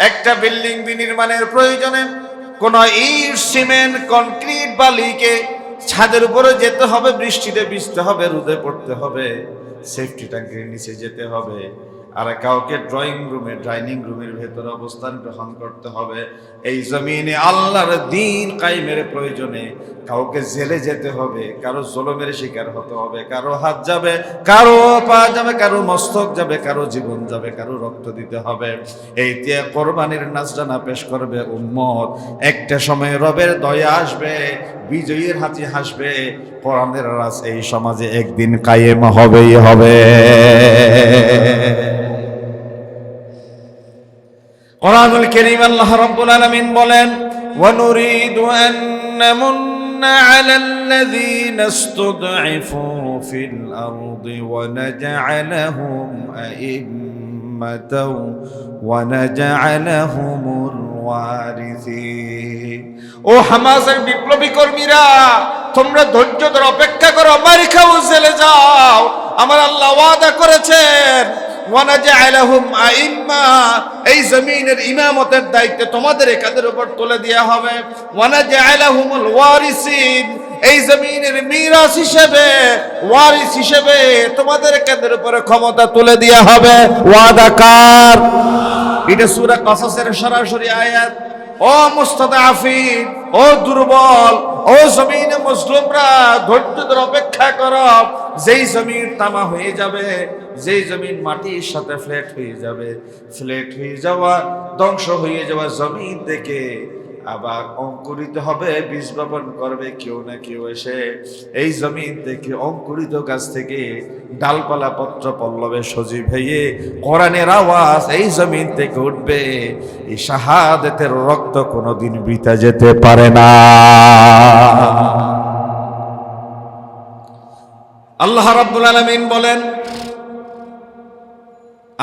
একটা বিল্ডিং নির্মাণের প্রয়োজনে কোন ইট সিমেন্ট কনক্রিট বালিকে ছাদের উপরে যেতে হবে, বৃষ্টিতে ভিজতে হবে, রোদে পড়তে হবে, সেফটি ট্যাঙ্কের নিচে যেতে হবে, আর কাউকে ডাইনিং রুমের ভেতরে অবস্থান গ্রহণ করতে হবে। এই জমিনে আল্লাহর দ্বীন কায়েমের প্রয়োজনে কাউকে জেলে যেতে হবে, কারো জুলুমের শিকার হতে হবে, কারো হাত যাবে, কারো পা যাবে, কারো মস্তক যাবে, কারো জীবন যাবে, কারো রক্ত দিতে হবে। এই দিয়ে কোরবানির নাজরানা পেশ করবে উম্মত। একটা সময় রবের দয়া আসবে, বিজয়ীর হাসি হাসবে, কোরআনের রাজ এই সমাজে একদিন কায়েম হবেই হবে। কোরআনুল কারীম আল্লাহ রাব্বুল আলামিন বলেন, ওয়া নুরিদু আন নামুন্না আলাল্লাযীনা ইসতুদঈফু ফিল আরদি ওয়া নাজআলাহুম আইম্মাতাও ওয়া নাজআলাহুমুল ওয়ারিসিন। ও হামাসের বিপ্লবী কর্মীরা, তোমরা ধৈর্য ধরে অপেক্ষা করো, মার খাও, জেলে যাও। আমার আল্লাহ ওয়াদা করেছেন, ওয়ানাজআলাহুম আইম্মা, এই জমিনের ইমামতের দায়িত্ব তোমাদের কাঁধের উপর তুলে দেওয়া হবে। ওয়ানাজআলাহুমুল ওয়ারিসিন, এই জমিনের মিরাস হিসেবে, ওয়ারিস হিসেবে তোমাদের কাঁধের উপরে ক্ষমতা তুলে দেওয়া হবে। ওয়াদা কার? এটা সূরা কাসাসের সরাসরি আয়াত। ও মুস্তাদআফিন, ও দুর্বল, ও জমিনে মজলুমরা, ধৈর্য ধরে অপেক্ষা করো। যেই জমিন তামা হয়ে যাবে, যেই জমিন মাটির সাথে ফ্ল্যাট হয়ে যাবে, ফ্ল্যাট হয়ে যাওয়া, ধ্বংস হয়ে যাওয়া জমিন থেকে আবার অঙ্কুরিত হবে, বীজ বপন করবে কেউ না কেউ এসে। এই জমিন থেকে অঙ্কুরিত গাছ থেকে ডালপালা পত্র পল্লবে সজীব হয়ে কোরআনের আওয়াজ এই জমিন থেকে উঠবে। এই শাহাদাতের রক্ত কোনোদিন বৃথা যেতে পারে না। আল্লাহ রাব্বুল আলামিন বলেন,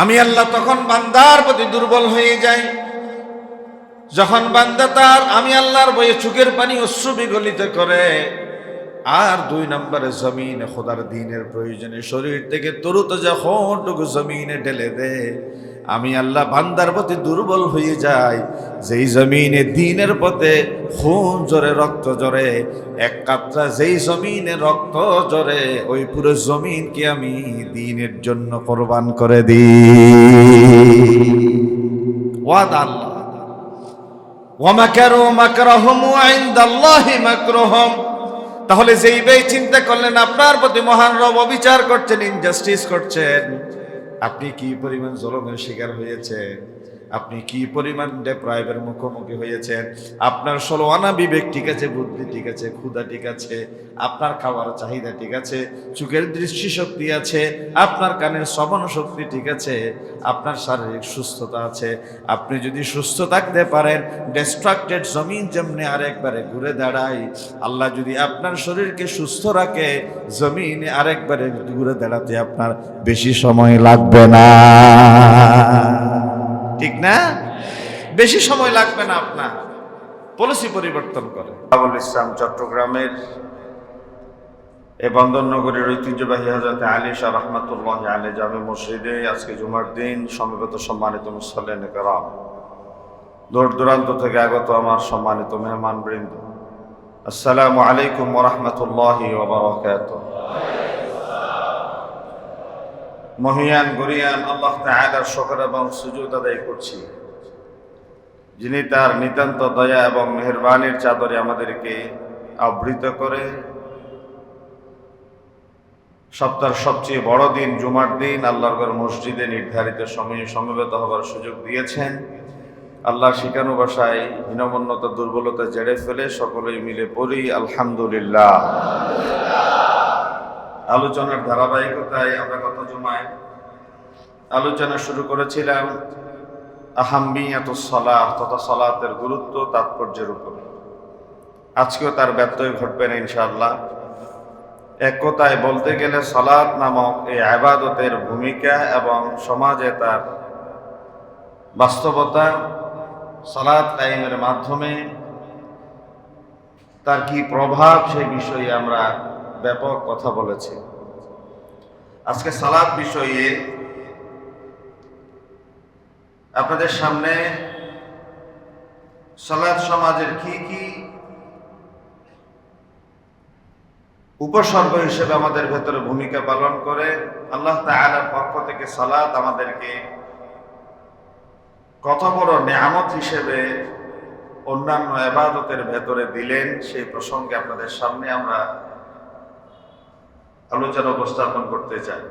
আমি আল্লাহ তখন বান্দার প্রতি দুর্বল হয়ে যাই যখন বান্দা তার আমি আল্লাহর ভয়ে চোখের পানি অশ্রু বিগলিত করে। আর 2 নম্বরে জমিনে খোদার দ্বীনের প্রয়োজনে শরীর থেকে তরুতাজা খুনটুকু জমিনে ঢেলে দে। আমি আল্লাহ বান্দার প্রতি দুর্বল হয়ে যাই, যেই জমিনে দ্বীনের পথে খুন জরে, রক্ত জরে, এক কাতরা যেই জমিনে রক্ত জরে, ওই পুরো জমিনকে আমি দ্বীনের জন্য কোরবান করে দিই। ওয়াদা আল্লাহ। ওয়ামাকারু মাকরাহুম ওয়া ইনদাল্লাহি মাকরুহুম। তাহলে যেই ভাই চিন্তা করলেন আপনার প্রতি মহান রব অবিচার করছেন, ইনজাস্টিস করছেন, আপনি কি পরিমাণ জুলুমের শিকার হয়েছেন, আপনি কি পরিমাণ ডেপ্রাইভের মুখোমুখি হয়েছেন। আপনার 16 আনা বিবেক ঠিক আছে, বুদ্ধি ঠিক আছে, ক্ষুধা ঠিক আছে, আপনার খাওয়ার চাহিদা ঠিক আছে, চোখের দৃষ্টিশক্তি আছে, আপনার কানের শ্রবণ শক্তি ঠিক আছে, আপনার শারীরিক সুস্থতা আছে। আপনি যদি সুস্থ থাকতে পারেন, ডিস্ট্রাক্টেড জমিন যেমনি আরেকবারে ঘুরে দাঁড়ায়, আল্লাহ যদি আপনার শরীরকে সুস্থ রাখে, জমিনে আরেকবারে ঘুরে দাঁড়াতে আপনার বেশি সময় লাগবে না। ঠিক না? বেশি সময় লাগবে না আপনার। পলিসি পরিবর্তন করে। আবুল ইসলাম চট্টগ্রামের এই বন্দরনগরীর ঐতিহ্যবাহী হযরত আলী শাহ রাহমাতুল্লাহ আলাইহি জামে মসজিদে আজকে জুমার দিন সমবেত সম্মানিত মুসল্লিন কেরাম, দূর দূরান্ত থেকে আগত আমার সম্মানিত মেহমানবৃন্দ, আসসালামু আলাইকুম ওয়া রাহমাতুল্লাহি ওয়া বারাকাতুহু। মহিয়ান গরিয়ান আল্লাহ তাআলার শুকর এবং সুজুদ আদায় করছি, যিনি তার নিতান্ত দয়া এবং মেহেরবানির চাদরে আমাদেরকে আবৃত করে সপ্তাহের সবচেয়ে বড় দিন জুমার দিন আল্লাহর ঘর মসজিদে নির্ধারিত সময়ে সমবেত হবার সুযোগ দিয়েছেন। আল্লাহর শিখানো ভাষায় হীনমন্যতা দুর্বলতা জেড়ে ফেলে সকলেই মিলে পড়ি আলহামদুলিল্লাহ। আলোচনার ধারাবাহিকতায় আমরা গত জুমায় আলোচনা শুরু করেছিলাম আহাম্মিয়াতুস সালাহ তথা সালাতের গুরুত্ব তাৎপর্যের উপর। আজকেও তার ব্যত্যয় ঘটবে না ইনশাআল্লাহ। এক কথায় বলতে গেলে সালাত নামক এই ইবাদতের ভূমিকা এবং সমাজে তার বাস্তবতা, সালাত কায়েমের মাধ্যমে তার কি প্রভাব, সেই বিষয়ে আমরা ব্যাপক কথা বলেছি। আজকে সালাত বিষয়ে আপনাদের সামনে সালাত সমাজের কি কি উপসর্গ হিসেবে আমাদের ভেতরে ভূমিকা পালন করে। আল্লাহ তাআলার পক্ষ থেকে সালাত আমাদেরকে কত বড় নেয়ামত হিসেবে অন্যান্য ইবাদতের ভেতরে দিলেন, সেই প্রসঙ্গে আপনাদের সামনে আমরা আলোচনা উপস্থাপন করতে চাই।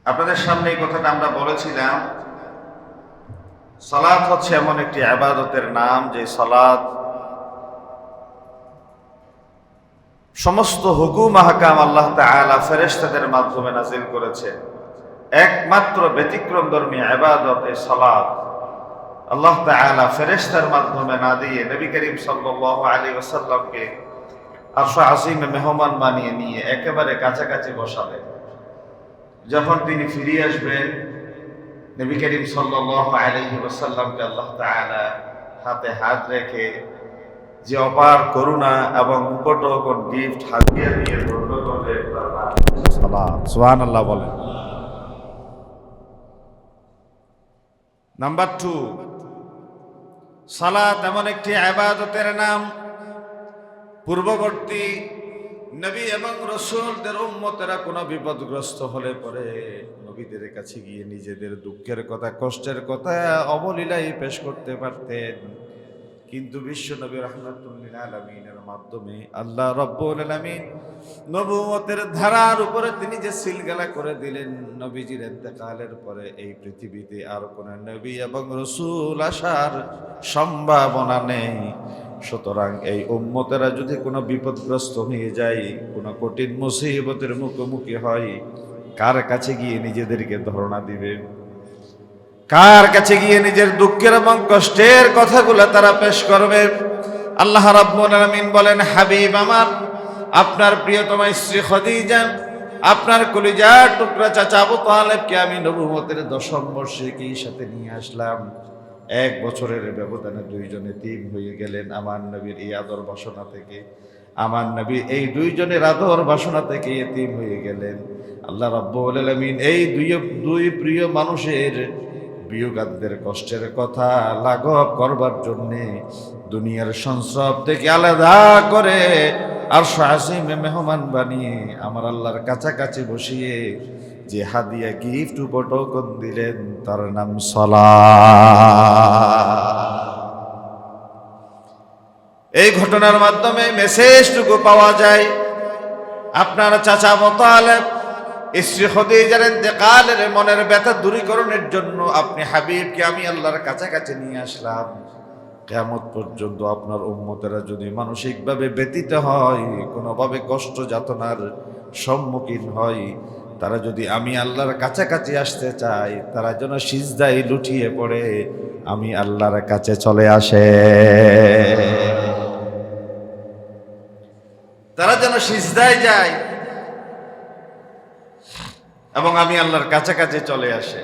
আপনাদের সামনে এই কথাটা আমরা বলেছিলাম, সালাত হচ্ছে এমন একটি ইবাদতের নাম যে সালাত সমস্ত হুকুম আহকাম আল্লাহ তাআলা ফেরেশতাদের মাধ্যমে নাযিল করেছে। একমাত্র ব্যতিক্রমধর্মী ইবাদত এই সালাত আল্লাহ তাআলা ফেরেশতার মাধ্যমে না দিয়ে নবী করিম সাল্লাল্লাহু আলাইহি ওয়াসাল্লামকে আরশ আজিমে মেহমান বানিয়ে নিয়ে একেবারে কাছাকাছি বসালেন। যখন তিনি ফিরে আসবেন, নবী করিম সাল্লাল্লাহু আলাইহি ওয়াসাল্লামকে আল্লাহ তাআলা হাতে হাত রেখে যে অপার করুণা এবং উপটকন গিফট হাদিয়া দিয়ে ধন্য করলেন, তার নাম সালাত। সুবহানাল্লাহ বলেন। নাম্বার 2, সালাত এমন একটি ইবাদতের নাম, পূর্ববর্তী নবী এবং রাসূলদের উম্মতেরা কোনো বিপদগ্রস্ত হলে পরে নবীদের কাছে গিয়ে নিজেদের দুঃখের কথা, কষ্টের কথা অবলীলায় পেশ করতে পারতেন। কিন্তু বিশ্ব নবী রাহমাতুল লিল আলামিনের মাধ্যমে আল্লাহ রাব্বুল আলামিন নবুয়তের ধারার উপরে তিনি যে সিলগালা করে দিলেন, নবীজির ইন্তেকালের পরে এই পৃথিবীতে আর কোন নবী এবং রাসূল আসার সম্ভাবনা নেই। সুতরাং এই উম্মতেরা যদি কোনো বিপদগ্রস্ত হয়ে যায়, কোনো কঠিন মুসিবতের মুখোমুখি হয়, কার কাছে গিয়ে নিজেদেরকে ধরনা দিবে? কার কাছে গিয়ে নিজের দুঃখের এবং কষ্টের কথাগুলো তারা পেশ করবে? আল্লাহ রাব্বুল আলামিন বলেন, হাবিব আমার, আপনার প্রিয়তমা স্ত্রী খাদিজা, আপনার কলিজার টুকরা চাচা আবু তালেবকে আমি নবুয়তের 10ম বর্ষে সাথে নিয়ে আসলাম। 1 বছরের ব্যবধানে দুইজনে তিন হয়ে গেলেন আমার নবীর এই আদর বাসনা থেকে। আমার নবী এই দুইজনের আদর বাসনা থেকে এতিম হয়ে গেলেন। আল্লাহ রাব্বুল আলামিন এই দুই প্রিয় মানুষের বিয়োগাদের কষ্টের কথা লাঘব করবার জন্যে দুনিয়ার সংস্রব থেকে আলাদা করে আরশ আজিমে মেহমান বানিয়ে আমার আল্লাহর কাছাকাছি বসিয়ে যে হাদিয়া গিফট উপটকন দিলেন, তার নাম সালাত। এই ঘটনার মাধ্যমে মেসেজটুকু পাওয়া যায়, আপনার চাচা আবু তালেব স্ত্রী খাদিজার ইন্তেকালের মনের ব্যথা দূরীকরণের জন্য আপনি হাবিবকে আমি আল্লাহর কাছাকাছি নিয়ে আসলাম। কিয়ামত পর্যন্ত আপনার উম্মতেরা যদি মানসিকভাবে ব্যতীত হয়, কোনোভাবে কষ্ট যাতনার সম্মুখীন হয়, তারা যদি আমি আল্লাহর কাছাকাছি আসতে চায়, তারা যেন সিজদায় লুটিয়ে পড়ে আমি আল্লাহর কাছে চলে আসে। তারা যেন সিজদায় যায় এবং আমি আল্লাহর কাছাকাছি চলে আসে।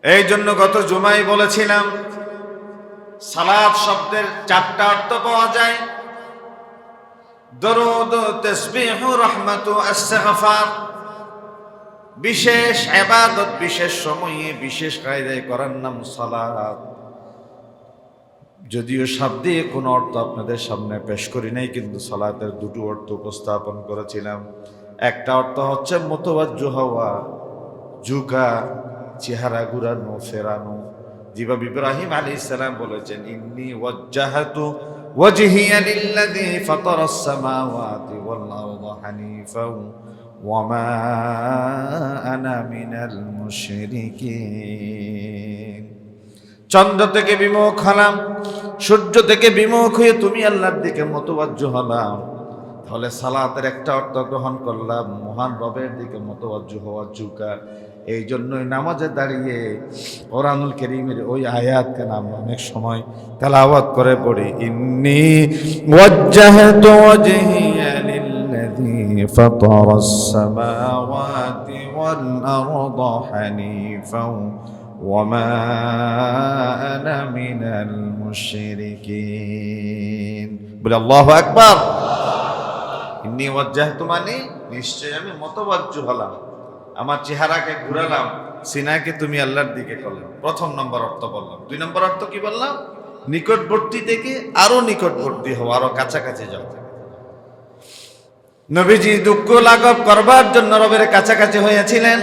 এই জন্য গত জুমায় বলেছিলাম, সালাত শব্দের 4টা অর্থ পাওয়া যায়। দরুদ, তাসবিহ, রহমত, ইস্তিগফার। বিশেষ ইবাদত বিশেষ সময়ে বিশেষ কায়দায় করার নাম সালাত। যদিও শাব্দিক কোনো অর্থ আপনাদের সামনে পেশ করি নাই, কিন্তু সালাতের 2টো অর্থ উপস্থাপন করেছিলাম। একটা অর্থ হচ্ছে মুতাওয়াজ্জিহ হওয়া, ঝুঁকা, চেহারা ঘুরানো, ফেরানো। যেভাবে ইব্রাহিম আলাইহিস সালাম বলেছেন, ইন্নী ওয়াজ্জাহাতু ওয়াজহিয়া লিল্লাযী ফাতারাস সামাওয়াতি ওয়াল আরদা হানিফাও ওয়া মা আনা মিনাল মুশরিকিন। চন্দ্র থেকে বিমুখ হলাম, সূর্য থেকে বিমুখ হয়ে তুমি আল্লাহর দিকে মুতাওয়াজ্জিহ হলাম। তাহলে সালাতের একটা অর্থ গ্রহণ করলাম, মহান রবের দিকে মুতাওয়াজ্জিহ হওয়া, ঝুঁকা। এই জন্যই নামাজে দাঁড়িয়ে কোরআনুল কারীমের ওই আয়াতকে আমরা অনেক সময় তেলাওয়াত করে পড়ি, ইন্নী ওয়াজ্জাহতু ওয়াজহিয়া লিল্লাযী ফাতারাস সামাওয়াতি ওয়াল আরদা হানিফাও ওয়া মা আনা মিনাল মুশরিকিন। বলে আল্লাহু আকবার। ইন্নী ওয়াজ্জাহতু মানে নিশ্চয় আমি মুতাওয়াজ্জিহ হলাম, আমার চেহারাকে ঘুরালাম, সিনাকে তুমি আল্লাহর দিকে করলে, প্রথম নম্বর অর্থ বললাম। 2 নম্বর অর্থ কি বললাম? নিকটবর্তী থেকে আরো নিকটবর্তী হও, আরো কাছাকাছি যাও। নবীজি দুঃখ লাঘব করবার জন্য রবের কাছাকাছি হয়েছিলেন,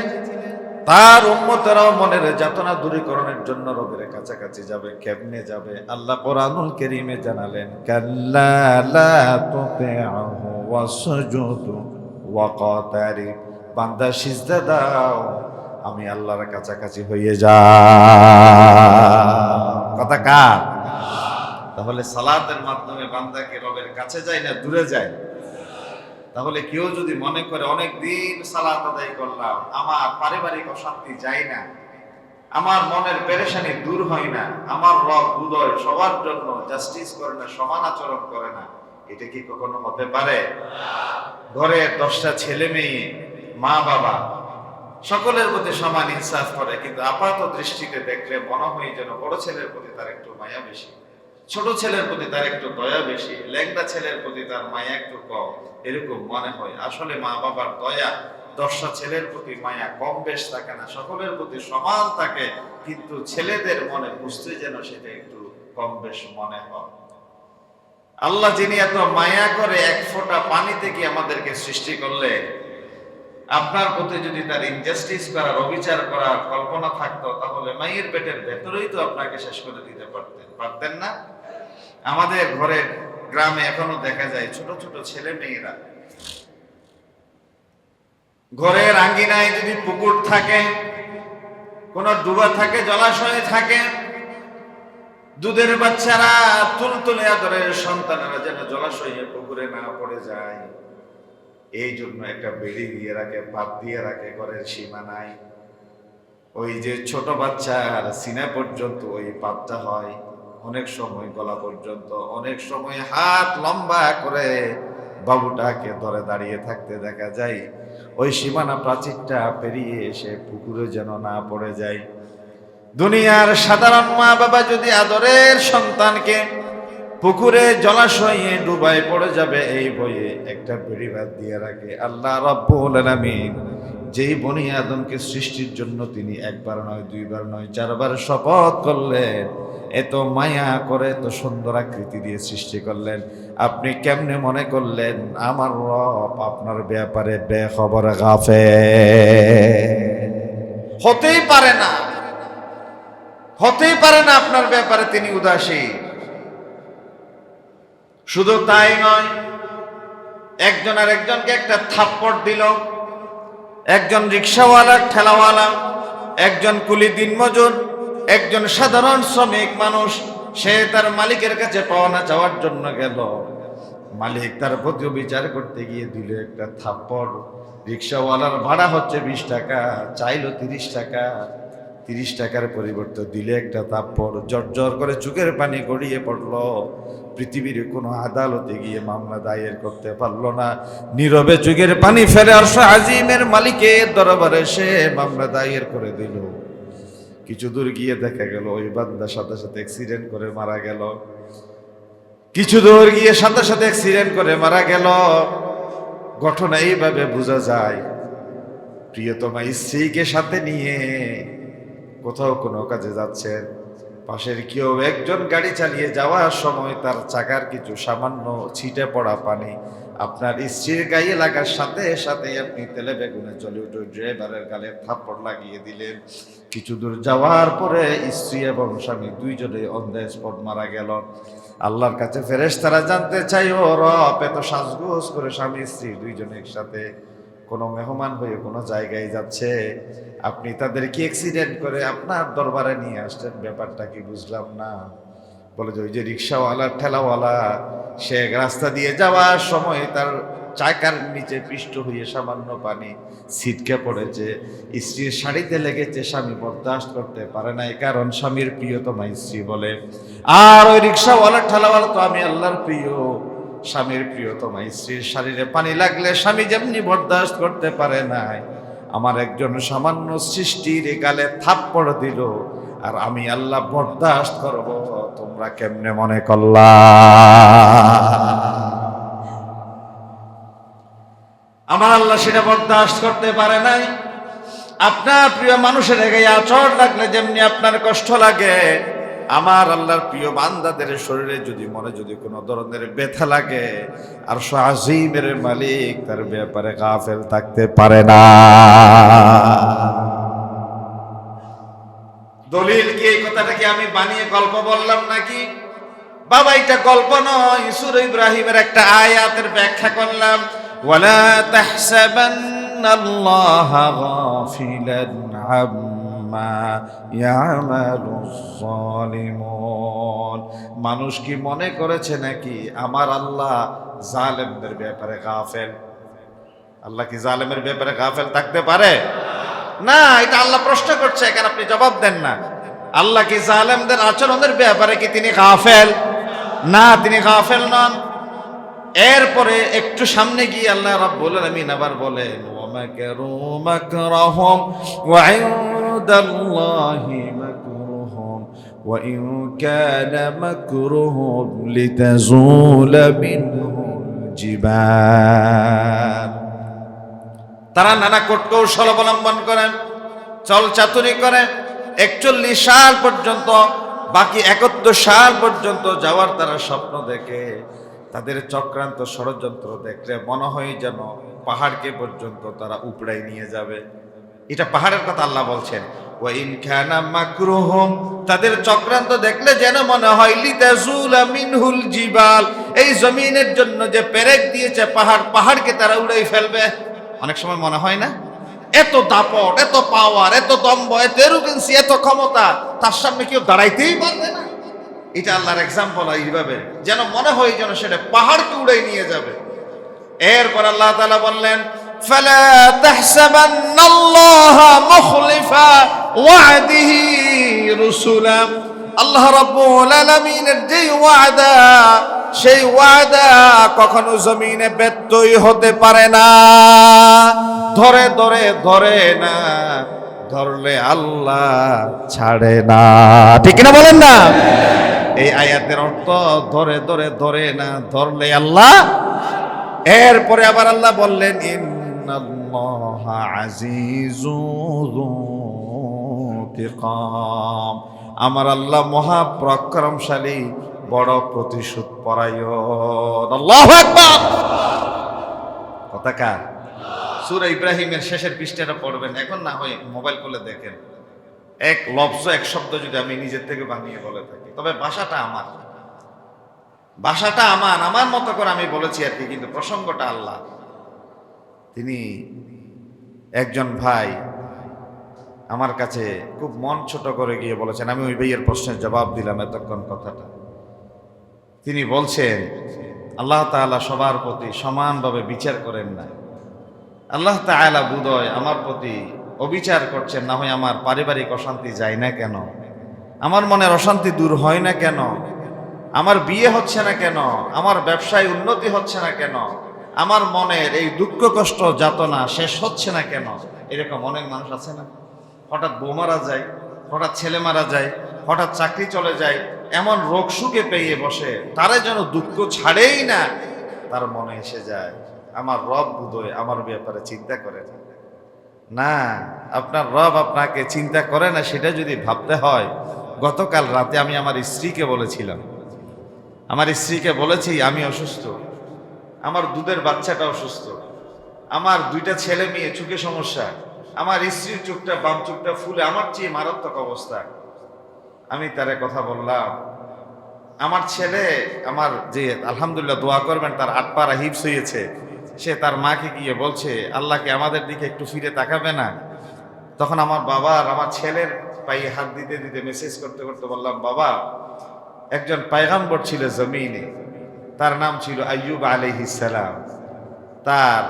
তার উম্মতেরাও মনের যাতনা দূরীকরণের জন্য রবের কাছাকাছি যাবে। কেমনে যাবে? আল্লাহ কোরআনুল কারীমে জানালেন, কাল্লা লা তুতি'হু ওয়াসজুদু ওয়াকাতারিব। বান্দা সিজদা দাও, আমি আল্লাহর কাছাকাছি হয়ে যাও। কথা কার? তাহলে সালাতের মাধ্যমে বান্দা কি রবের কাছে যায় না দূরে যায়? তাহলে কেউ যদি মনে করে অনেক দিন সালাত আদায় করলাম, আমার পারিবারিক অশান্তি যায় না, আমার মনের পেরেশানি দূর হয় না, আমার রব উদয় সবার জন্য জাস্টিস করে না, সমান আচরণ করে না, এটা কি কখনো হতে পারে? ঘরে 10টা ছেলে মেয়ে, মা বাবা সকলের প্রতি সমান ইনসাফ করে, কিন্তু আপাত দৃষ্টিতে দেখলে মনে হয় যেন বড় ছেলের প্রতি তার একটু মায়া বেশি, ছোট ছেলের প্রতি তার একটু দয়া বেশি, ল্যাংড়া ছেলের প্রতি তার মায়া একটু কম, এরকম মনে হয়। আসলে মা বাবার দয়া 10টা ছেলের প্রতি মায়া কম বেশ থাকে না, সকলের প্রতি সমান থাকে, কিন্তু ছেলেদের মনে বুঝতে যেন সেটা একটু কম বেশ মনে হয়। আল্লাহ যিনি এত মায়া করে, এক ফোঁটা পানি থেকে আমাদেরকে সৃষ্টি করলে, আপনার প্রতি যদি তার ইনজাস্টিস করার, অবিচার করার কল্পনা থাকতো, তাহলে মায়ের পেটের ভেতরেই তো আপনাকে শেষ করে দিতে পারতেন না? আমাদের ঘরের গ্রামে এখনো দেখা যায় ছোট ছোট ছেলে মেয়েরা, ঘরের আঙ্গিনায় যদি পুকুর থাকে, কোন ডুবা থাকে, জলাশয় থাকে, দুধের বাচ্চারা, তুলতুলে আদরের সন্তানেরা যেন জলাশয়ে পুকুরে না পড়ে যায়, এই জন্য একটা বেড়ি দিয়ে রাখে, পাত দিয়ে রাখে ঘরের সীমানায়। ওই যে ছোট বাচ্চার সিনা পর্যন্ত ওই পাতটা হয়, অনেক সময় গলা পর্যন্ত, অনেক সময় হাত লম্বা করে বাবুটাকে ধরে দাঁড়িয়ে থাকতে দেখা যায়, ওই সীমানা প্রাচীরটা পেরিয়ে এসে পুকুরে যেন না পড়ে যায়। দুনিয়ার সাধারণ মা বাবা যদি আদরের সন্তানকে পুকুরে জলাশয়ে ডুবাই পড়ে যাবে এই ভয়ে একটা বেড়িবাঁধ দিয়ে রাখে, আল্লাহ রাব্বুল আলামিন যেই বনি আদমকে সৃষ্টির জন্য তিনি একবার নয়, দুইবার নয়, 4বার শপথ করলেন, এত মায়া করে এত সুন্দর আকৃতি দিয়ে সৃষ্টি করলেন, আপনি কেমনে মনে করলেন আমার রব আপনার ব্যাপারে বেখবর গাফেল? হতেই পারে না, হতেই পারে না আপনার ব্যাপারে তিনি উদাসীন। শুধু তাই নয়, একজন আর একজনকে একটা থাপ্পড় দিল, একজন রিক্সাওয়ালা, ঠেলাওয়ালা, একজন কুলি দিনমজুর, একজন সাধারণ শ্রমিক মানুষ, সে তার মালিকের কাছে পাওনা চাওয়ার জন্য গেল, মালিক তার প্রতি বিচার করতে গিয়ে দিল একটা থাপ্পড়। রিক্সাওয়ালার ভাড়া হচ্ছে 20 টাকা, চাইলো 30 টাকা, 30 টাকার পরিবর্তে দিলে একটা থাপ্পড়, জর্জর করে চোখের পানি গড়িয়ে পড়লো। পৃথিবীর কোনো আদালতে গিয়ে মামলা দায়ের করতে পারলো না, নীরবে চোখের পানি ফেলে আরশ আজিমের মালিকের দরবারে সে মামলা দায়ের করে দিল। কিছু দূর গিয়ে দেখা গেল ওই বান্দা সাথে সাথে অ্যাক্সিডেন্ট করে মারা গেল, কিছু দূর গিয়ে সাথে সাথে অ্যাক্সিডেন্ট করে মারা গেল। ঘটনা এইভাবে বোঝা যায়, প্রিয়তমা স্ত্রীকে সাথে নিয়ে কোথাও কোনো কাজে যাচ্ছেন, পাশের কেউ একজন গাড়ি চালিয়ে যাওয়ার সময় তার চাকার কিছু সামান্য ছিটে পড়া পানি আপনার স্ত্রীর গায়ে লাগার সাথে সাথে আপনি তেলে বেগুনে জ্বলে উঠে ড্রাইভারের গালে থাপ্পড় লাগিয়ে দিলেন। কিছু দূর যাওয়ার পরে স্ত্রী এবং স্বামী দুইজনে অন দ্য স্পট মারা গেল। আল্লাহর কাছে ফেরেশতারা জানতে চাই, ও রব, এত সাজগোজ করে স্বামী স্ত্রী দুইজনে একসাথে কোনো মেহমান হয়ে কোনো জায়গায় যাচ্ছে, আপনি তাদেরকে অ্যাক্সিডেন্ট করে আপনার দরবারে নিয়ে আসছেন, ব্যাপারটা কি বুঝলাম না। বলে যে ওই যে রিক্সাওয়ালা, ঠেলাওয়ালা, সে রাস্তা দিয়ে যাওয়ার সময় তার চাকার নিচে পৃষ্ঠ হয়ে সামান্য পানি ছিটকে পড়েছে, স্ত্রীর শাড়িতে লেগেছে, স্বামী বরদাস্ত করতে পারে নাই, কারণ স্বামীর প্রিয়তমা স্ত্রী বলে। আর ওই রিক্সাওয়ালা, ঠেলাওয়ালা তো আমি আল্লাহর প্রিয়, স্বামীর প্রিয়তমা স্ত্রীর শরীরে পানি লাগলে স্বামী যেমনি বরদাস্ত করতে পারে নাই, আমার একজন সামান্য সৃষ্টির গালে থাপ্পড় দিল, আর আমি আল্লাহ বরদাস্ত করব, তোমরা কেমনে মনে করলা? আমার আল্লাহ সেটা বরদাস্ত করতে পারে নাই। আপনার প্রিয় মানুষের গায়ে আঁচড় লাগলে যেমনি আপনার কষ্ট লাগে, আমার আল্লাহর প্রিয় বান্দাদের শরীরে যদি মনে যদি কোনো ধরনের ব্যথা লাগে, আর আজিমের মালিক তার ব্যাপারে গাফেল থাকতে পারে না। দলিল কি এই কথাটাকে আমি বানিয়ে গল্প বললাম নাকি? বাবা এটা গল্প নয়, সূরা ইব্রাহিমের একটা আয়াতের ব্যাখ্যা করলাম। ওয়ালা তাহসাবান্নাল্লাহা গাফিলান আম্মা ইয়ামালুজ জালিমুন। মানুষ কি মনে করেছে নাকি আমার আল্লাহ জালেমদের ব্যাপারে গাফেল? আল্লাহ কি জালেমের ব্যাপারে গাফেল থাকতে পারে? না, এটা আল্লাহ প্রশ্ন করছে, কেন আপনি জবাব দেন না? আল্লাহ কি জালেমদের আচরণের ব্যাপারে কি তিনি গাফেল? না, তিনি গাফেল নন। এরপরে একটু সামনে গিয়ে আল্লাহ রাব্বুল আলামিন আবার বলেন, ওয়া মাকারু মাকরাহুম ওয়া ইনদাল্লাহি মাকরুহুম ওয়া ইন কানা মাকরুহুম লিতাজুলা মিনহুল জিবাল। তারা নানা কৌশল অবলম্বন করেন, চল চাতুরি করেন। 41 সাল পর্যন্ত, বাকি 71 সাল পর্যন্ত যাওয়ার তারা স্বপ্ন দেখে। তাদের চক্রান্ত ষড়যন্ত্র দেখলে মনে হয় যেন পাহাড়কে পর্যন্ত তারা উপড়াই নিয়ে যাবে। এটা পাহাড়ের কথা আল্লাহ বলছেন। ওয়া ইন কানা মাকরুহুম, তাদের চক্রান্ত দেখলে যেন মনে হয় লিতাজুলা মিনহুল জিবাল, এই জমিনের জন্য যে পেরেক দিয়েছে পাহাড়কে তারা উড়াই ফেলবে। অনেক সময় মনে হয় না, এত দাপট, এত পাওয়ার, এত দম্ভ, এত এরোগেন্সি, এত ক্ষমতা, তার সামনে কেউ দাঁড়াইতেই পারবে না। এটা আল্লাহর এক্সাম্পল এইভাবে, যেন মনে হয় যেন সেটা পাহাড়কে উড়াই নিয়ে যাবে। এরপর আল্লাহ তাআলা বললেন, ফালা তাহসাবান্নাল্লাহা মুখলিফা ওয়া'দিহি রুসুলা। আল্লাহ রাব্বুল আলামিনের যে ওয়াদা, সেই ওয়াদা কখনো জমিনে ব্যত্যয় হতে পারে না। ধরে ধরে ধরে না, ধরলে আল্লাহ ছাড়ে না। ঠিক না বলেন না? এই আয়াতের অর্থ ধরে ধরে ধরে না, ধরলে আল্লাহ। এরপরে আবার আল্লাহ বললেন, ইন্নাল্লাহা আজিজুন যু ইনতিকাম। আমার আল্লাহ মহাপরাক্রমশালী, বড় প্রতিশোধ পরায়ণ। আল্লাহু আকবার। কথা কার? সূরা ইব্রাহিমের শেষের পৃষ্ঠাটা পড়বেন, এখন না হয় মোবাইল খুলে দেখেন। এক লফজ, এক শব্দ যদি আমি নিজের থেকে বানিয়ে বলে থাকি, তবে ভাষাটা আমার, আমার মতো করে আমি বলেছি আর কি, কিন্তু প্রসঙ্গটা আল্লাহ। তিনি একজন ভাই আমার কাছে খুব মন ছোট করে গিয়ে বলেছেন, আমি ওই ভাইয়ের প্রশ্নের জবাব দিলাম এতক্ষণ কথাটা। তিনি বলছেন, আল্লাহ তাআলা সবার প্রতি সমানভাবে বিচার করেন না। আল্লাহ তাআলা বোধহয় আমার প্রতি অবিচার করছেন, না হয় আমার পারিবারিক অশান্তি যায় না কেন, আমার মনের অশান্তি দূর হয় না কেন, আমার বিয়ে হচ্ছে না কেন, আমার ব্যবসায় উন্নতি হচ্ছে না কেন, আমার মনের এই দুঃখ কষ্ট যাতনা শেষ হচ্ছে না কেন। এরকম অনেক মানুষ আছে না? হঠাৎ বউ মারা যায়, হঠাৎ ছেলে মারা যায়, হঠাৎ চাকরি চলে যায়, এমন রোগ সুখে পেয়ে বসে, তারে যেন দুঃখ ছাড়েই না। তার মনে এসে যায়, আমার রব বোধহয় আমার ব্যাপারে চিন্তা করে না। আপনার রব আপনাকে চিন্তা করে না, সেটা যদি ভাবতে হয়, গতকাল রাতে আমি আমার স্ত্রীকে বলেছিলাম, আমার স্ত্রীকে বলেছি আমি অসুস্থ, আমার দুধের বাচ্চাটা অসুস্থ, আমার 2টা ছেলে মেয়ে চোখে সমস্যা, আমার স্ত্রীর চোখটা, বাম চোখটা ফুলে আমার চেয়ে মারাত্মক অবস্থা। আমি তারে কথা বললাম, আমার ছেলে, আমার যে আলহামদুলিল্লাহ দোয়া করবেন, তার 8 পা হিপস হয়েছে, সে তার মাকে গিয়ে বলছে, আল্লাহকে আমাদের দিকে একটু ফিরে তাকাবে না? তখন আমার বাবা আর আমার ছেলের পায়ে হাত দিতে দিতে মেসেজ করতে করতে বললাম, বাবা, একজন পয়গম্বর ছিল জমিনে, তার নাম ছিল আইয়ুব আলাইহিস সালাম। তার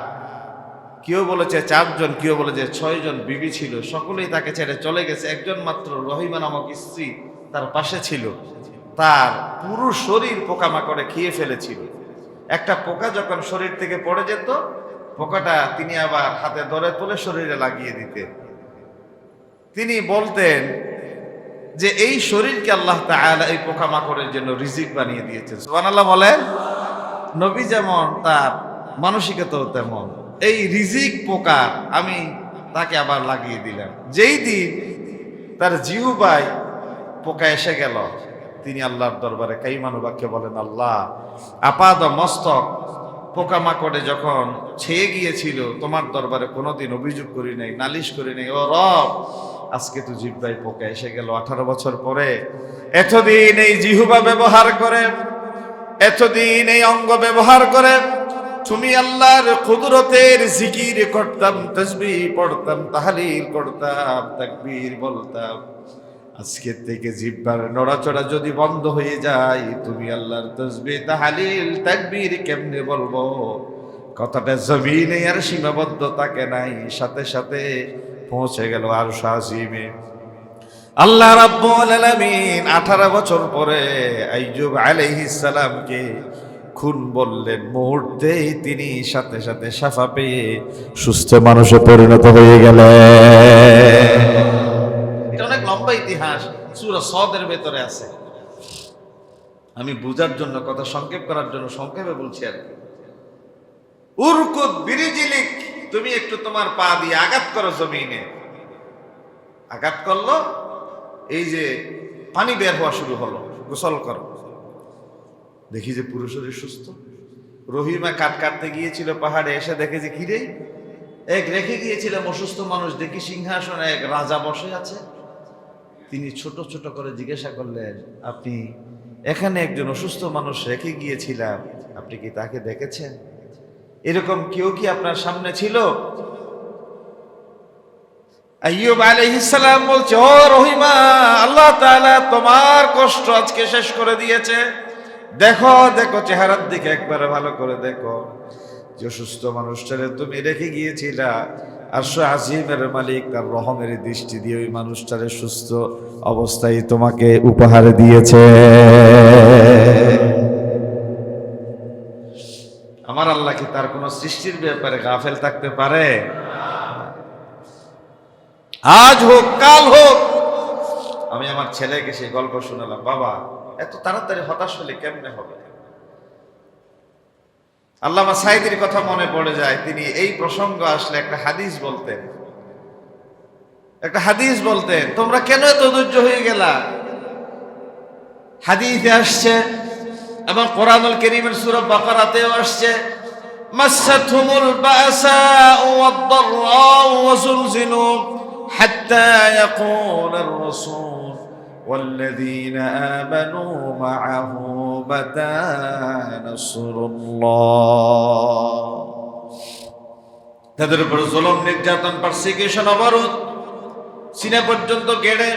কেউ বলেছে 4 জন, কেউ বলেছে 6 জন বিবি ছিল, সকলেই তাকে ছেড়ে চলে গেছে। একজন মাত্র রহিমা নামক স্ত্রী তার পাশে ছিল। তার পুরো শরীর পোকামাকড়ে খেয়ে ফেলেছিল। একটা পোকা যখন শরীর থেকে পড়ে যেত, পোকাটা তিনি আবার হাতে ধরে তুলে শরীরে লাগিয়ে দিতেন। তিনি বলতেন যে এই শরীরকে আল্লাহ তাআলা এই পোকামাকড়ের জন্য রিজিক বানিয়ে দিয়েছেন। সুবহানাল্লাহ বলেন। নবী যেমন, তার মানসিকতাও তেমন। এই রিজিক পোকা আমি তাকে আবার লাগিয়ে দিলেন। যেই দিন তার জিহ্বায় পোকা এসে গেল, তিনি আল্লাহর দরবারে কাইমানুবাক্যে বলেন, আল্লাহ, আপাদ মস্তক পোকামাকড়ে যখন ছেয়ে গিয়েছিল, তোমার দরবারে কোনোদিন অভিযোগ করি নাই, নালিশ করি নাই। ও রব, আজকে তো জিহ্বায় পোকা এসে গেল 18 বছর পরে। এতদিন এই জিহ্বা ব্যবহার করে, এতদিন এই অঙ্গ ব্যবহার করে তুমি আল্লাহর কুদরতের জিকির করতাম, তাসবিহ পড়তাম, তাহলিল করতাম, তাকবীর বলতাম। আজকে থেকে জিহ্বার নড়াচড়া যদি বন্ধ হয়ে যায়, তুমি আল্লাহর তাসবিহ, তাহলিল, তাকবীর কেমনে বলবো? কথাটা জমিনে আর সীমাবদ্ধ থাকে নাই, সাথে সাথে পৌঁছে গেল আরশ আজিমে। আল্লাহ রাব্বুল আলামিন 18 বছর পরে আইয়ুব আলাইহিস সালামকে খুন বললেন, মুহূর্তেই তিনি সাথে সাথে শাফা পেয়ে সুস্থ মানুষে পরিণত হয়ে গেলেন। এটা অনেক লম্বা ইতিহাস, সূরা সদের ভেতরে আছে। আমি বুঝার জন্য, কথা সংক্ষেপ করার জন্য সংক্ষেপে বলছি আর কি। উরকুদ বিরিজিলিক, তুমি একটু তোমার পা দিয়ে আঘাত করো জমিনে। আঘাত করলো, এই যে পানি বের হওয়া শুরু হলো, গোসল করো। দেখি যে পুরো শরীর সুস্থ। রহিমা কাটতে গিয়েছিল পাহাড়ে, এসে দেখে যে কিরে, এক রেখে গিয়েছিলাম অসুস্থ মানুষ, দেখি সিংহাসনে এক রাজা বসে আছে। তিনি ছোট ছোট করে জিজ্ঞাসা করলেন, আপনি এখানে একজন অসুস্থ মানুষ রেখে গিয়েছিলাম, আপনি কি তাকে দেখেছেন? এরকম কেউ কি আপনার সামনে ছিল? আইয়ুব আলাইহিস সালাম বলছে, ও রহিমা, আল্লাহ তাআলা তোমার কষ্ট আজকে শেষ করে দিয়েছে। দেখো দেখো, চেহারার দিকে একবারে ভালো করে দেখো, যে অসুস্থ মানুষটারে তুমি রেখে গিয়েছিলা, আরশ আজিমের মালিক তার রহমের দৃষ্টি দিয়ে ওই মানুষটারে সুস্থ অবস্থায় তোমাকে উপহার দিয়েছে। আমার আল্লাহ কি তার কোন সৃষ্টির ব্যাপারে গাফেল থাকতে পারে? আজ হোক কাল হোক, আমি আমার ছেলেকে সেই গল্প শোনালাম, বাবা এত তাড়াতাড়ি হতাশ হলে কেমনে হবে? আল্লামা সাঈদীর কথা মনে পড়ে যায়। তিনি এই প্রসঙ্গ আসলে একটা হাদিস বলতেন, তোমরা কেন এত ধৈর্য হয়ে গেলা? হাদিসে আসছে এবং কোরআনুল কারীমের সূরা বাকারাতেও আসছে, মাসাতহুমুল বাসাউ ওয়াদ-দাররাউ ওয়া যুলজিলু হাত্তা ইয়াকুলার রাসূল والذين آمنوا معه متى نصر الله। তাদের উপর জুলুম, নির্যাতন, পারসিকিউশন, অবরোধ, সিনা পর্যন্ত গেড়ে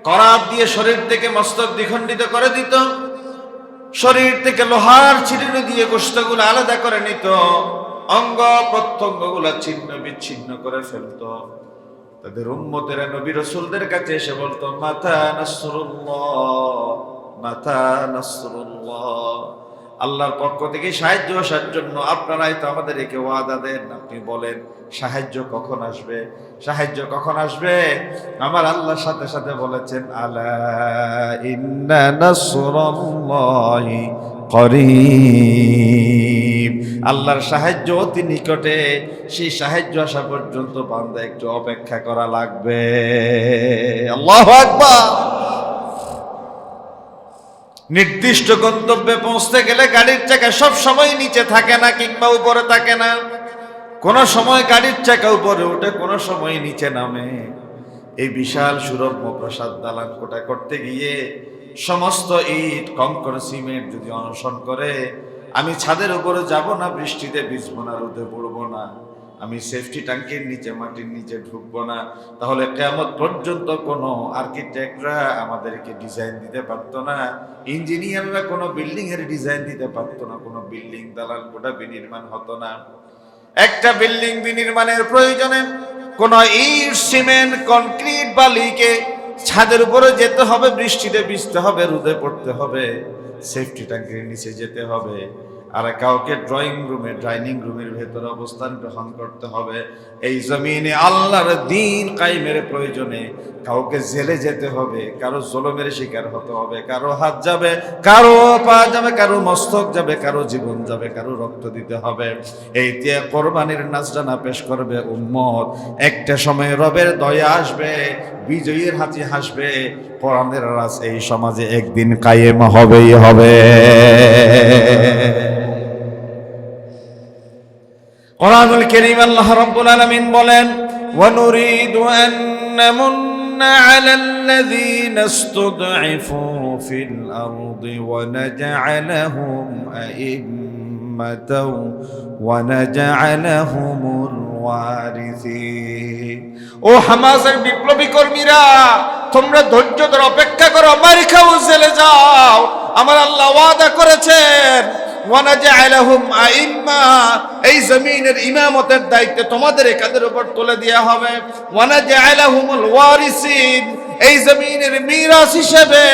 করাত দিয়ে শরীর থেকে মস্তক দ্বিখণ্ডিত করে দিত, শরীর থেকে লোহার ছিরিনি দিয়ে গোশতগুলো আলাদা করে নিত, অঙ্গ প্রত্যঙ্গগুলো ছিন্ন বিচ্ছিন্ন করে ফেলতো। তাদের উম্মতেরা নবী রাসূলদের কাছে এসে বলতো, মাতা নাসরুল্লাহ, মাতা নাসরুল্লাহ, আল্লাহর পক্ষ থেকে সাহায্য আসার জন্য আপনারাই তো আমাদেরকে ওয়াদা দেন, আপনি বলেন সাহায্য কখন আসবে, সাহায্য কখন আসবে? আমার আল্লাহ সাথে সাথে বলেছেন, আলা ইন্না নাসরুল্লাহি করিব, আল্লাহর সাহায্য অতি নিকটে, সেই সাহায্য আসা পর্যন্ত বান্দা একটু অপেক্ষা করা লাগবে। আল্লাহু আকবার। নির্দিষ্ট গন্তব্যে পৌঁছতে গেলে গাড়ির চাকা সব সময় নিচে থাকে না কিংবা উপরে থাকে না, কোন সময় গাড়ির চাকা উপরে উঠে, কোন সময় নিচে নামে। এই বিশাল সুরম্য প্রাসাদ দালান কোটা করতে গিয়ে সমস্ত ইট, কংকর, সিমেন্ট যদি অনশন করে, আমি ছাদের উপরে যাব না, বৃষ্টিতে ভিজবো না, রোদে পড়বো না, আমি সেফটি ট্যাঙ্কের নিচে, মাটির নিচে ঢুকবো না, তাহলে কিয়ামত পর্যন্ত কোনো আর্কিটেক্টরা আমাদেরকে ডিজাইন দিতে পারতো না, ইঞ্জিনিয়াররা কোনো বিল্ডিং এর ডিজাইন দিতে পারতো না, কোনো বিল্ডিং দালান কোটা বিনির্মাণ হতো না। একটা বিল্ডিং বিনির্মাণের প্রয়োজনে কোনো ইট, সিমেন্ট, কনক্রিট, বালিকে ছাদের উপরে যেতে হবে, বৃষ্টিতে ভিজতে হবে, রোদে পড়তে হবে, সেফটি ট্যাঙ্কের নিচে যেতে হবে, আর কাউকে ড্রয়িং রুমে, ডাইনিং রুমের ভেতরে অবস্থান গ্রহণ করতে হবে। এই জমিনে আল্লাহর দ্বীন কায়েমের প্রয়োজনে কাউকে জেলে যেতে হবে, কারো জুলুমের শিকার হতে হবে, কারো হাত যাবে, কারো পা যাবে, কারো মস্তক যাবে, কারো জীবন যাবে, কারো রক্ত দিতে হবে। এই দিয়ে কোরবানির নাজরানা পেশ করবে উম্মত। একটা সময় রবের দয়া আসবে, বিজয়ীর হাসি হাসবে, কোরআনের রাজ এই সমাজে একদিন কায়েম হবেই হবে। কোরআনুল কারীম আল্লাহ রাব্বুল আলামিন বলেন, ওয়া নুরিদু আন নামুন্না আলাল্লাযীনা ইসতুদঈফু ফিল আরদি ওয়া নাজআলাহুম আইম্মাতাও ওয়া নাজআলাহুমুল ওয়ারিসিন। ও হামাসের বিপ্লবী কর্মীরা, তোমরা ধৈর্য ধরে অপেক্ষা করো, মারি খাও, জেলে যাও। আমার আল্লাহ ওয়াদা করেছেন, ওয়ানাজআলাহুম আইম্মা, এই জমিনের ইমামতের দায়িত্ব তোমাদের কাঁধের উপর তুলে দেওয়া হবে। ওয়ানাজআলাহুমুল ওয়ারিসিন, এই জমিনের মিরাস হিসেবে,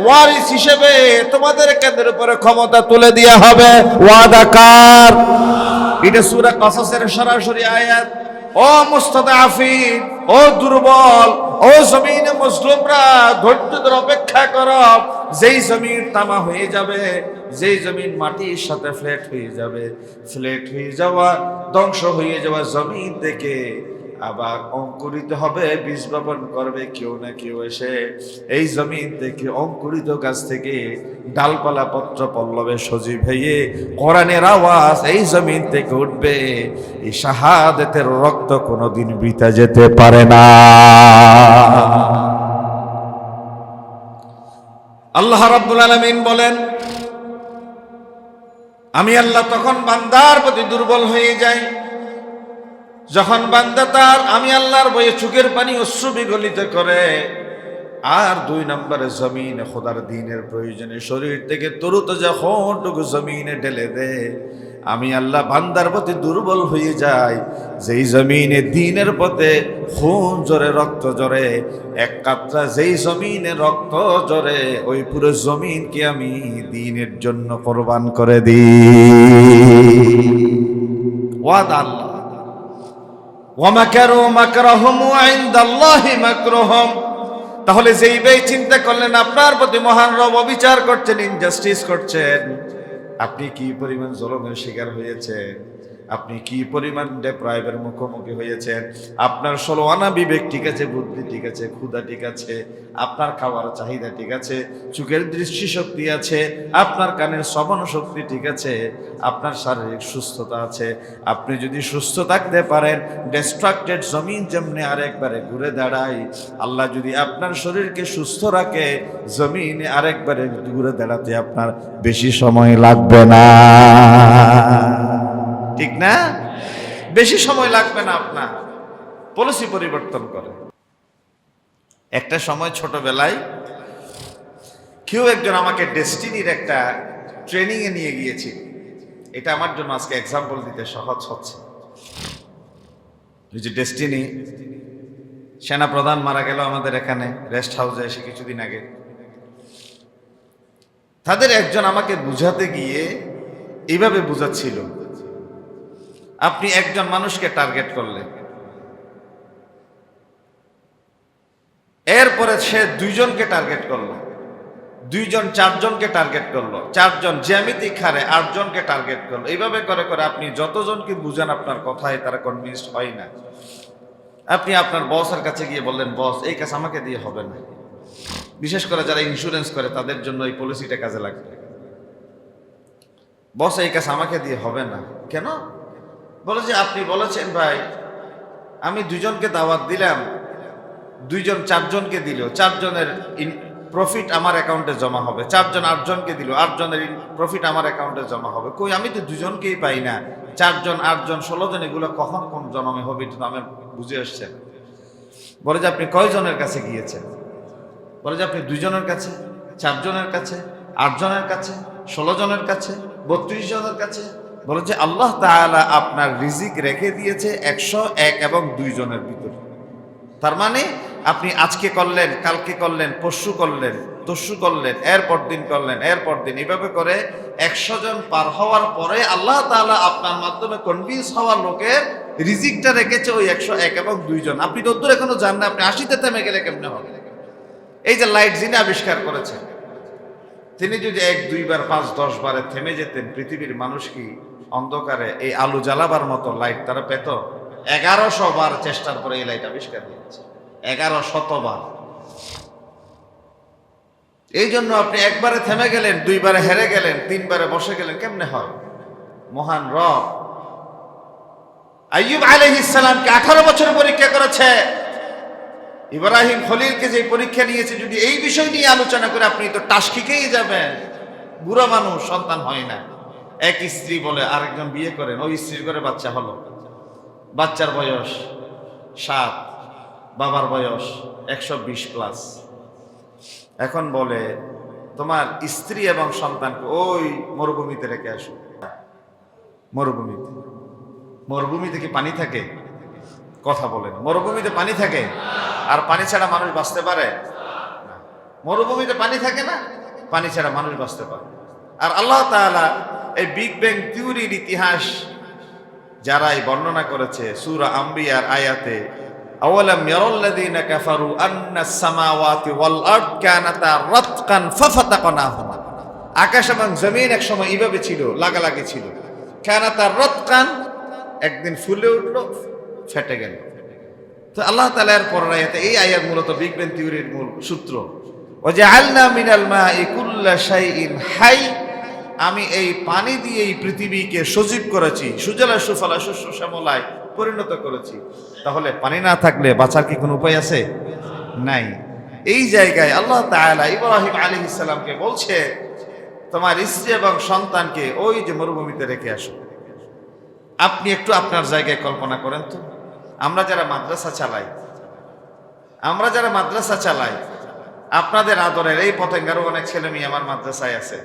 ওয়ারিস হিসেবে তোমাদের কাঁধের উপরে ক্ষমতা তুলে দেওয়া হবে। ওয়াদা কার? এটা সূরা কাসাসের সরাসরি আয়াত। ও মুস্তাদআফিন, ও দুর্বল, ও জমিনে মজলুমরা, ধৈর্য ধরে অপেক্ষা করো। যেই জমিন তামা হয়ে যাবে, যেই জমিন মাটির সাথে ফ্ল্যাট হয়ে যাবে, ফ্ল্যাট হয়ে যাওয়া, ধ্বংস হয়ে যাওয়া জমিন থেকে আবার অঙ্কুরিত হবে, বীজ বপন করবে কেউ না কেউ এসে। এই জমিন থেকে অঙ্কুরিত গাছ থেকে ডালপালা পত্র পল্লবে সজীব হয়ে কোরআনের আওয়াজ এই জমিন থেকে উঠবে। এই শাহাদাতের রক্ত কোনোদিন বৃথা যেতে পারে না। আল্লাহ রাব্বুল আলামিন বলেন, আমি আল্লাহ তখন বান্দার প্রতি দুর্বল হয়ে যাই যখন বান্দা তার আমি আল্লাহর ভয়ে চোখের পানি অশ্রু বিগলিত করে। আর 2 নম্বরে জমিনে খোদার দ্বীনের প্রয়োজনে শরীর থেকে তরুতাজা খুনটুকু জমিনে ঢেলে দে। আমি আল্লাহ বান্দার প্রতি দুর্বল হয়ে যাই, যেই জমিনে দ্বীনের পথে খুন জরে, রক্ত জরে, এক কাতরা যেই জমিনে রক্ত জরে, ওই পুরো জমিনকে আমি দ্বীনের জন্য কোরবান করে দিই। ওয়াদা আল্লাহ। ওয়ামাকারু মাকরাহুম ওয়া ইনদাল্লাহি মাকরুহুম। তাহলে যেই ভাই চিন্তা করলেন আপনার প্রতি মহান রব অবিচার করছেন, ইনজাস্টিস করছেন, আপনি কি পরিমাণ জুলুমের শিকার হয়েছেন, আপনি কি পরিমাণ ডেপ্রাইভের মুখোমুখি হয়েছেন। আপনার 16 আনা বিবেক ঠিক আছে, বুদ্ধি ঠিক আছে, ক্ষুধা ঠিক আছে, আপনার খাওয়ার চাহিদা ঠিক আছে, চোখের দৃষ্টিশক্তি আছে, আপনার কানের শ্রবণ শক্তি ঠিক আছে, আপনার শারীরিক সুস্থতা আছে। আপনি যদি সুস্থ থাকতে পারেন, ডিস্ট্রাক্টেড জমিন যেমনি আরেকবারে ঘুরে দাঁড়ায়, আল্লাহ যদি আপনার শরীরকে সুস্থ রাখে, জমিনে আরেকবারে ঘুরে দাঁড়াতে আপনার বেশি সময় লাগবে না। ঠিক না? বেশি সময় লাগবে না। আপনার পলিসি পরিবর্তন করে। একটা সময় ছোটবেলায় কেউ একজন আমাকে ডেস্টিনির একটা ট্রেনিং এ নিয়ে গিয়েছিল। এটা আমার জন্য আজকে এক্সাম্পল দিতে সহজ হচ্ছে। এই যে ডেস্টিনি, সেনা প্রধান মারা গেল আমাদের এখানে রেস্ট হাউসে এসে কিছুদিন আগে। তাদের একজন আমাকে বুঝাতে গিয়ে এইভাবে বুঝাচ্ছিল, আপনি একজন মানুষকে টার্গেট করলেন, এরপরে সে 2 জনকে টার্গেট করলো, 2 জন 4 জনকে টার্গেট করলো, 4 জন জ্যামিতিক হারে 8 জনকে টার্গেট করলো। এইভাবে করে করে আপনি যতজনকে বুঝান আপনার কথায় তারা কনভিন্সড হয় না। আপনি আপনার বসের কাছে গিয়ে বললেন, বস এই কাজ আমাকে দিয়ে হবে না। বিশেষ করে যারা ইন্স্যুরেন্স করে তাদের জন্য এই পলিসিটা কাজে লাগবে। বস এই কাজ আমাকে দিয়ে হবে না। কেন? বলে যে আপনি বলেছেন ভাই, আমি 2 জনকে দাওয়াত দিলাম, 2 জন 4 জনকে দিল, 4 জনের প্রফিট আমার অ্যাকাউন্টে জমা হবে, 4 জন 8 জনকে দিল, 8 জনের প্রফিট আমার অ্যাকাউন্টে জমা হবে। কই, আমি তো 2 জনকেই পাই না। 4 জন 8 জন 16 জন এগুলো কখন কোন জন্মে হবে এটা তো আমার বুঝে আসছে। বলে যে আপনি কয় জনের কাছে গিয়েছেন? বলে যে আপনি 2 জনের কাছে, 4 জনের কাছে, 8 জনের কাছে, 16 জনের কাছে, 32 জনের কাছে। বলে যে আল্লাহ তাআলা আপনার রিজিক রেখে দিয়েছে 101 এবং 2 জনের ভিতরে। তার মানে আপনি আজকে করলেন, কালকে করলেন, পরশু করলেন, তরশু করলেন, এরপর দিন করলেন, এরপর দিন, এভাবে করে 100 জন পার হওয়ার পরে আল্লাহ তাআলা আপনার মাধ্যমে কনভিন্স হওয়া লোকের রিজিকটা রেখেছে ওই 101 এবং 2 জন। আপনি তো দূর এখনো যান না, আপনি 80-তে থেমে গেলে কেমনে হবে? এই যে লাইট যিনি আবিষ্কার করেছেন, তিনি যদি 1-2 বার 5-10 বারে থেমে যেতেন, পৃথিবীর মানুষ কি অন্ধকারে এই আলো জ্বালাবার মতো লাইট তারা পেত? 1100 বার চেষ্টার পরে এই লাইট আবিষ্কার হয়েছে, 1100 বার। এই জন্য আপনি একবারে থেমে গেলেন, 2 বারে হেরে গেলেন, 3 বারে বসে গেলেন, কেমনে হয়? মহান রব আইয়ুব আলাইহিস সালামকে 18 বছর পরীক্ষা করেছে। ইব্রাহিম খলিলকে যে পরীক্ষা নিয়েছে, যদি এই বিষয় নিয়ে আলোচনা করে আপনি তো টাসকি খেয়ে যাবেন। বুড়া মানুষ, সন্তান হয় না, এক স্ত্রী বলে আরেকজন বিয়ে করেন, ওই স্ত্রীর করে বাচ্চা হলো, বাচ্চার বয়স 7, বাবার বয়স 120+। এখন বলে তোমার স্ত্রী এবং সন্তানকে ওই মরুভূমিতে রেখে আসো। মরুভূমিতে কি পানি থাকে? কথা বলেন, মরুভূমিতে পানি থাকে? আর পানি ছাড়া মানুষ বাঁচতে পারে? মরুভূমিতে পানি থাকে না, পানি ছাড়া মানুষ বাঁচতে পারে। আর আল্লাহ তাআলা এই বিগ ব্যাং থিওরির ইতিহাস যারাই বর্ণনা করেছে সূরা আম্বিয়ার আয়াতে, আওয়ালাম ইয়ারাল্লাযীনা কাফারু আন্নাস সামাওয়াতি ওয়াল আরদ কানাতা রাতকান ফাফাতাকনাহুমা। আকাশ এবং জমিন এক সময় এইভাবে ছিল, লাগালাগি ছিল। কানাতা রাতকান, একদিন ফুলে উঠলো, ফেটে গেল। তো আল্লাহ তাআলা এর পরের আয়াতে, এই আয়াত মূলত বিগ ব্যাং থিওরির মূল সূত্র, ওয়াজআলনা মিনাল মাই কুল্লা শাইইন হাই, আমি এই পানি দিয়ে এই পৃথিবীকে সজীব করেছি, সুজলা সুফলা শস্য শ্যামলায় পরিণত করেছি। তাহলে পানি না থাকলে বাঁচার কি কোনো উপায় আছে? নাই। এই জায়গায় আল্লাহ তাআলা ইব্রাহিম আলাইহিস সালামকে বলছে, তোমার স্ত্রী এবং সন্তানকে ওই যে মরুভূমিতে রেখে আসো। আপনি একটু আপনার জায়গায় কল্পনা করেন তো, আমরা যারা মাদ্রাসা চালাই, আপনাদের আদরের এই পতেঙ্গারও অনেক ছেলে মেয়ে আমার মাদ্রাসায় আছে।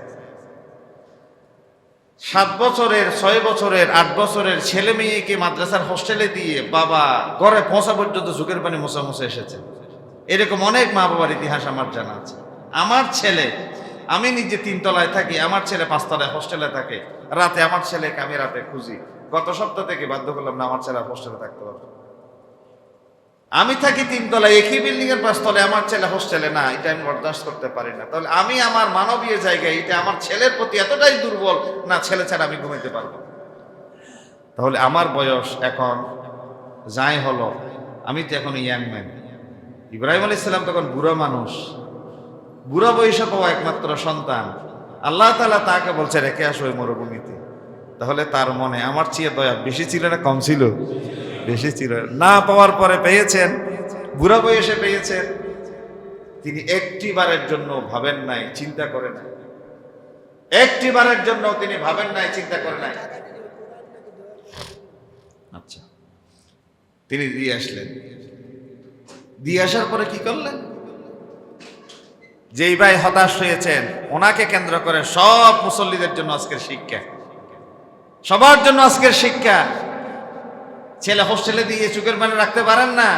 7 বছরের, 6 বছরের, 8 বছরের ছেলে মেয়েকে মাদ্রাসার হোস্টেলে দিয়ে বাবা ঘরে পৌঁছা পর্যন্ত চোখের পানি মোছা মোছা এসেছে। এরকম অনেক মা বাবার ইতিহাস আমার জানা আছে। আমার ছেলে, আমি নিজে 3 তলায় থাকি, আমার ছেলে 5 তলায় হোস্টেলে থাকে। রাতে আমার ছেলেকে আমি রাতে খুঁজি। গত সপ্তাহ থেকে বাধ্য করলাম না, আমার ছেলে হোস্টেলে থাকতে পারবে। আমি থাকি 3 তলায়, একই বিল্ডিং এর 5 তলায়, আমার ছেলে হোস্টেলে না, এটা আমি বরদাস্ত করতে পারি না। তাহলে আমি আমার মানবীয় জায়গায় এটা আমার ছেলের প্রতি এতটাই দুর্বল না, ছেলে ছাড়া আমি ঘুমাইতে পারবো। তাহলে আমার বয়স এখন যাই হলো, আমি তো এখন ইয়াং ম্যান। ইব্রাহিম আলাইহিস সালাম তখন বুড়া মানুষ, বুড়া বয়সে পাওয়া একমাত্র সন্তান। আল্লাহ তাআলা তাকে বলছে রেখে আসো ওই মরুভূমিতে। তাহলে তার মনে আমার চেয়ে দয়া বেশি ছিল না কম ছিল? বেশি ছিল। না পাওয়ার পরে পেয়েছেন, বুড়া বয়সে পেয়েছেন। তিনি একটি বারের জন্য ভাবেন নাই, চিন্তা করে নাই। একটি বারের জন্য তিনি ভাবেন নাই, চিন্তা করে নাই। আচ্ছা, তিনি দিয়ে আসলেন। দিয়ে আসার পরে কি করলেন? যেই ভাই হতাশ হয়েছেন, ওনাকে কেন্দ্র করে সব মুসল্লিদের জন্য আজকের শিক্ষা, সবার জন্য আজকের শিক্ষা। ছেলে হোস্টেলে দিয়ে চোখের পানি রাখতে পারেন না,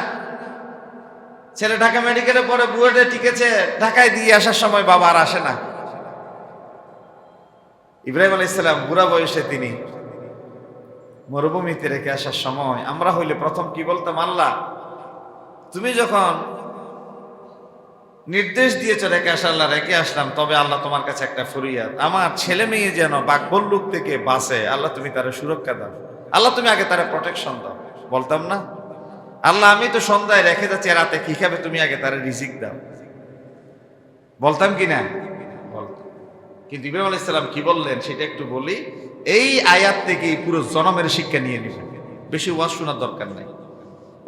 ছেলে ঢাকা মেডিকেলে পরে বুয়েটে টিকেছে, ঢাকায় দিয়ে আসার সময় বাবা আর আসে না। ইব্রাহিম আলাইহিস সালাম বুড়া বয়সে তিনি মরুভূমিতে রেখে আসার সময় আমরা হইলে প্রথম কি বলতাম? আল্লাহ, তুমি যখন নির্দেশ দিয়েছ রেখে আসা, আল্লাহ রেখে আসলাম, তবে আল্লাহ তোমার কাছে একটা ফরিয়াদ, আমার ছেলে মেয়ে যেন বাঘবল্লুক থেকে বাঁচে, আল্লাহ তুমি তারা সুরক্ষা দাও, আল্লাহ তুমি আগে তারা প্রোটেকশন দাও। বলতাম না? আল্লাহ, আমি তো সন্ধ্যায় রেখে যাচ্ছি, রাতে কি খাবে, তুমি আগে তারা রিজিক দাও। বলতাম কি না? বলতাম। কিন্তু ইব্রাহিম আলাইহিস সালাম কি বললেন সেটা একটু বলি। এই আয়াত থেকে পুরো জনমের শিক্ষা নিয়ে নিব। বেশি ওয়াজ শোনার দরকার নাই,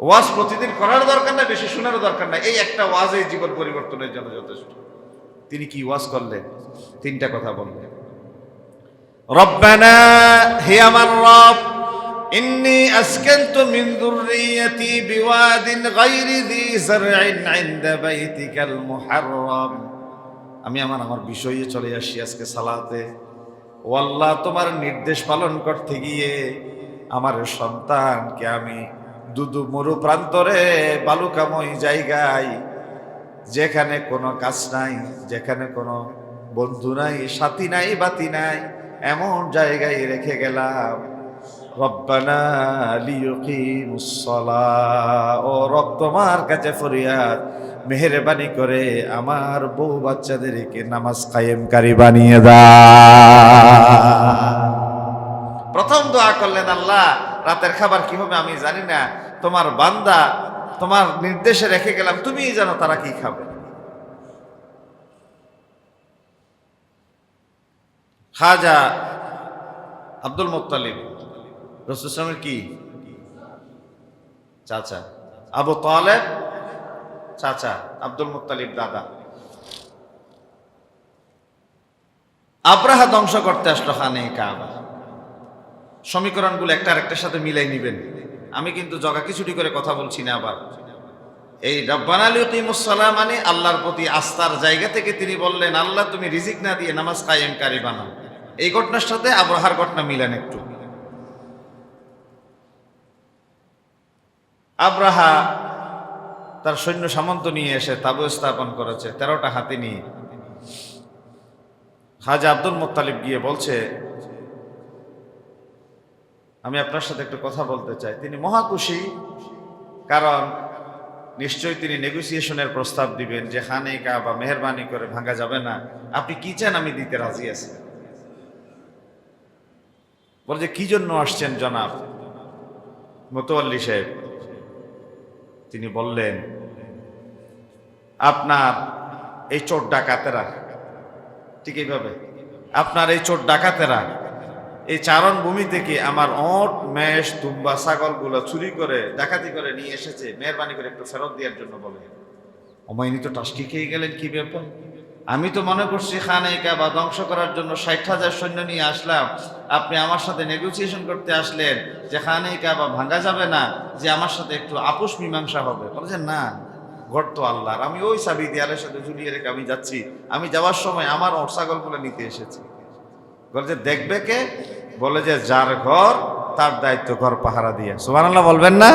ওয়াজ প্রতিদিন করার দরকার নাই, বেশি শোনারও দরকার নাই। এই একটা ওয়াজে জীবন পরিবর্তনের জন্য যথেষ্ট। তিনি কি ওয়াজ করলেন? 3টা কথা বললেন। রব্বানা, হে আমার রব, ইন্নী আসকানতু মিন যুররিয়াতি বিওয়াদিন গায়রি যী যারইন ইনদা বাইতিকাল মুহাররম। আমি আমার বিষয়ে চলে আসি আজকে সালাতে। ও আল্লাহ, তোমার নির্দেশ পালন করতে গিয়ে আমার সন্তানকে আমি দুদু মরু প্রান্তরে বালুকাময় জায়গায়, যেখানে কোনো কাজ নাই, যেখানে কোনো বন্ধু নাই, সাথী নাই, বাতি নাই, এমন জায়গায় রেখে গেলাম। রব্বানা লিয়ুকিমুস সালাহ, ও রব তোমার কাছে ফরিয়াদ, মেহেরবানি করে আমার বউ বাচ্চাদেরকে নামাজ কায়েমকারী বানিয়ে দাও। প্রথম দোয়া করলেন, আল্লাহ রাতের খাবার কি হবে আমি জানি না, তোমার বান্দা তোমার নির্দেশে রেখে গেলাম, তুমিই জানো তারা কি খাবে। খাজা আব্দুল মুত্তালিব রাসূল সাল্লাল্লাহু আলাইহি ওয়াসাল্লামের কি চাচা, আবু তালেব চাচা, আব্দুল মুত্তালিব দাদা। আব্রাহা ধ্বংস করতে আসলো খানে কাবা। সমীকরণগুলো একটা আরেকটার সাথে মিলাই নিবেন, আমি কিন্তু জগা কিছুটি করে কথা বলছি না। আবার এই রব্বানা লিয়ুকিমুস সালাহ মানে আল্লাহর প্রতি আস্থার জায়গা থেকে তিনি বললেন, আল্লাহ তুমি রিজিক না দিয়ে নামাজ কায়েমকারী বানাও। এই ঘটনার সাথে আব্রাহার ঘটনা মিলান একটু। আব্রাহা তার সৈন্য সামন্ত নিয়ে এসে তাবু স্থাপন করেছে 13টা হাতি নিয়ে। খাজা আব্দুল মুত্তালিব গিয়ে বলছে, আমি আপনার সাথে একটু কথা বলতে চাই। তিনি মহা খুশি, কারণ নিশ্চয়ই তিনি নেগোসিয়েশনের প্রস্তাব দিবেন যে খানে কাবা মেহেরবানি করে ভাঙা যাবে না, আপনি কি চান আমি দিতে রাজি আছি। বলে যে কি জন্য আসছেন জনাব মোতাওয়াল্লি সাহেব? তিনি বললেন, আপনার এই চোর ডাকাতেরা, ঠিক এইভাবে, আপনার এই চোর ডাকাতেরা এই চারণ ভূমি থেকে আমার ওট মেষ দুম্বা ছাগলগুলো চুরি করে ডাকাতি করে নিয়ে এসেছে, মেহরবানি করে একটু ফেরত দেওয়ার জন্য বলে। ওমাইনি তো টাস্কি খেয়ে গেলেন, কি ব্যাপার? আমি তো মনে করছি খানে কাবা ধ্বংস করার জন্য 60,000 সৈন্য নিয়ে আসলাম, আপনি আমার সাথে নেগোসিয়েশন করতে আসলেন যে খানে কাবা ভাঙা যাবে না, যে আমার সাথে একটু আপোষ মীমাংসা হবে। বলছেন না, ঘর তো আল্লাহর, আমি ওই চাবি দেয়ালের সাথে ঝুলিয়ে রেখে আমি যাচ্ছি, আমি যাওয়ার সময় আমার ওট ছাগলগুলো নিতে এসেছি। বলে যে দেখবে কে? বলে যে যার ঘর তার দায়িত্ব ঘর পাহারা দিয়ে। সুবহানাল্লাহ বলবেন না?